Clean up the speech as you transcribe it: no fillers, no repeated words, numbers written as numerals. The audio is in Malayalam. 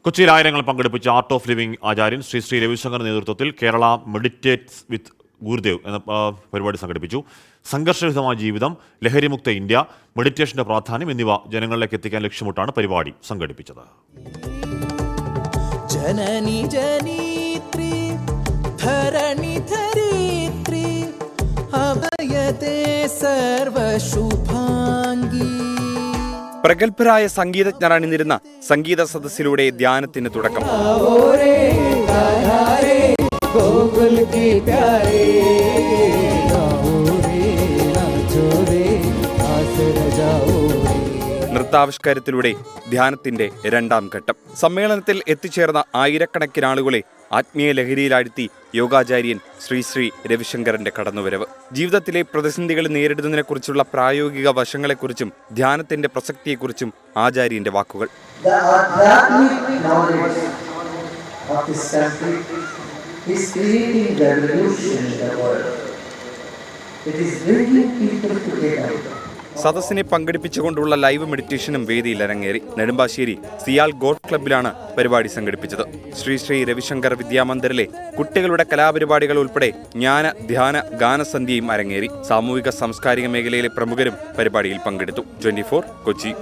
കൊച്ചിയിൽ ആയിരങ്ങൾ പങ്കെടുപ്പിച്ച ആർട്ട് ഓഫ് ലിവിംഗ് ആചാര്യൻ ശ്രീ രവിശങ്കറിന്റെ നേതൃത്വത്തിൽ കേരള മെഡിറ്റേറ്റ്സ് വിത്ത് ഗുരുദേവ് എന്ന പരിപാടി സംഘടിപ്പിച്ചു. സംഘർഷരഹിതമായ ജീവിതം, ലഹരിമുക്ത ഇന്ത്യ, മെഡിറ്റേഷന്റെ പ്രാധാന്യം എന്നിവ ജനങ്ങളിലേക്ക് എത്തിക്കാൻ ലക്ഷ്യമിട്ടാണ് പരിപാടി സംഘടിപ്പിച്ചത്. ജനനി ജനീത്രി ധരണി ധരിത്രി അഭയതേ സർവശുഭാംഗി. പ്രഗത്ഭരായ സംഗീതജ്ഞർ അണിനിരുന്ന സംഗീത സദസ്സിലൂടെ ധ്യാനത്തിന് തുടക്കം. നൃത്താവിഷ്കാരത്തിലൂടെ ധ്യാനത്തിന്റെ രണ്ടാം ഘട്ടം. സമ്മേളനത്തിൽ എത്തിച്ചേർന്ന ആയിരക്കണക്കിന് ആളുകളെ ആത്മീയ ലഹരിയിലാഴ്ത്തി യോഗാചാര്യൻ ശ്രീ രവിശങ്കറിന്റെ കടന്നുവരവ്. ജീവിതത്തിലെ പ്രതിസന്ധികൾ നേരിടുന്നതിനെക്കുറിച്ചുള്ള പ്രായോഗിക വശങ്ങളെക്കുറിച്ചും ധ്യാനത്തിന്റെ പ്രസക്തിയെക്കുറിച്ചും ആചാര്യന്റെ വാക്കുകൾ. സദസ്സിനെ പങ്കെടുപ്പിച്ചുകൊണ്ടുള്ള ലൈവ് മെഡിറ്റേഷനും വേദിയിൽ അരങ്ങേറി. നെടുമ്പാശ്ശേരി സിയാൽ ഗോൾഫ് ക്ലബ്ബിലാണ് പരിപാടി സംഘടിപ്പിച്ചത്. ശ്രീ രവിശങ്കർ വിദ്യാമന്ദിറിലെ കുട്ടികളുടെ കലാപരിപാടികൾ ഉൾപ്പെടെ ജ്ഞാന ധ്യാന ഗാനസന്ധ്യയും അരങ്ങേറി. സാമൂഹിക സാംസ്കാരിക മേഖലയിലെ പ്രമുഖരും പരിപാടിയിൽ പങ്കെടുത്തു. 24 കൊച്ചി.